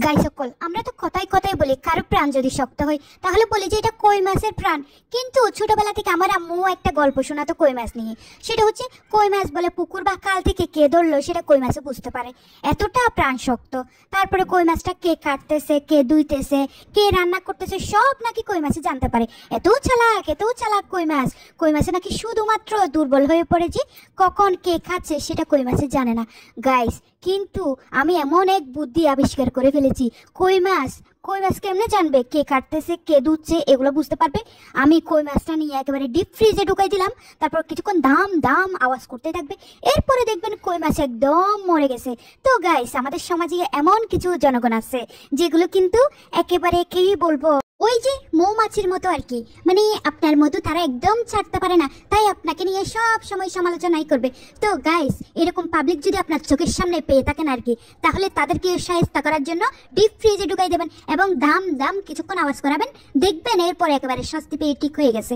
গাই সকল, আমরা তো কথায় কথায় বলি কারো প্রাণ যদি শক্ত হয় তাহলে বলি যে এটা কই মাছের প্রাণ। কিন্তু ছোটবেলা থেকে আমার আম্মু একটা গল্প শোনাতো কই মাছ নিয়ে। সেটা হচ্ছে কই মাছ বলে পুকুর বা খাল থেকে কে ধরলো সেটা কই মাছে বুঝতে পারে, এতটা প্রাণ শক্ত। তারপরে কই মাছটা কে কাটতেছে, কে ধুইতেছে, কে রান্না করতেছে সব নাকি কই মাছে জানতে পারে। এত চালাক কই মাছ। কই মাছে নাকি শুধুমাত্র দুর্বল হয়ে পড়ে যে কখন কে খাচ্ছে সেটা কই মাছে জানে না। গাইস, কিন্তু আমি এমন এক বুদ্ধি আবিষ্কার করে ফেলেছি। কই মাছ কেমনে জানবে কে কাটতেছে, কে দুধছে, এগুলো বুঝতে পারবে। আমি কই মাছটা নিয়ে একেবারে ডিপ ফ্রিজে ঢুকাই দিলাম। তারপর কিছুক্ষণ দাম দাম আওয়াজ করতে থাকবে। এরপরে দেখবেন কই মাছ একদম মরে গেছে। তো গাইস, আমাদের সমাজে এমন কিছু জনগণ আছে যেগুলো কিন্তু একেবারে কি বলবো, ওই যে মৌমাছির মতো আর কি। মানে আপনার মতো তারা একদম ছাড়তে পারে না, তাই আপনাকে নিয়ে সব সময় সমালোচনাই করবে। তো গাইস, এরকম পাবলিক যদি আপনার চোখের সামনে পেয়ে থাকেন আর কি, তাহলে তাদেরকে সাহায্য করার জন্য ডিপ ফ্রিজে ঢুকাই দেবেন এবং দাম দাম কিছুক্ষণ আওয়াজ করাবেন। দেখবেন এরপর একেবারে স্বস্তি পেয়ে ঠিক হয়ে গেছে।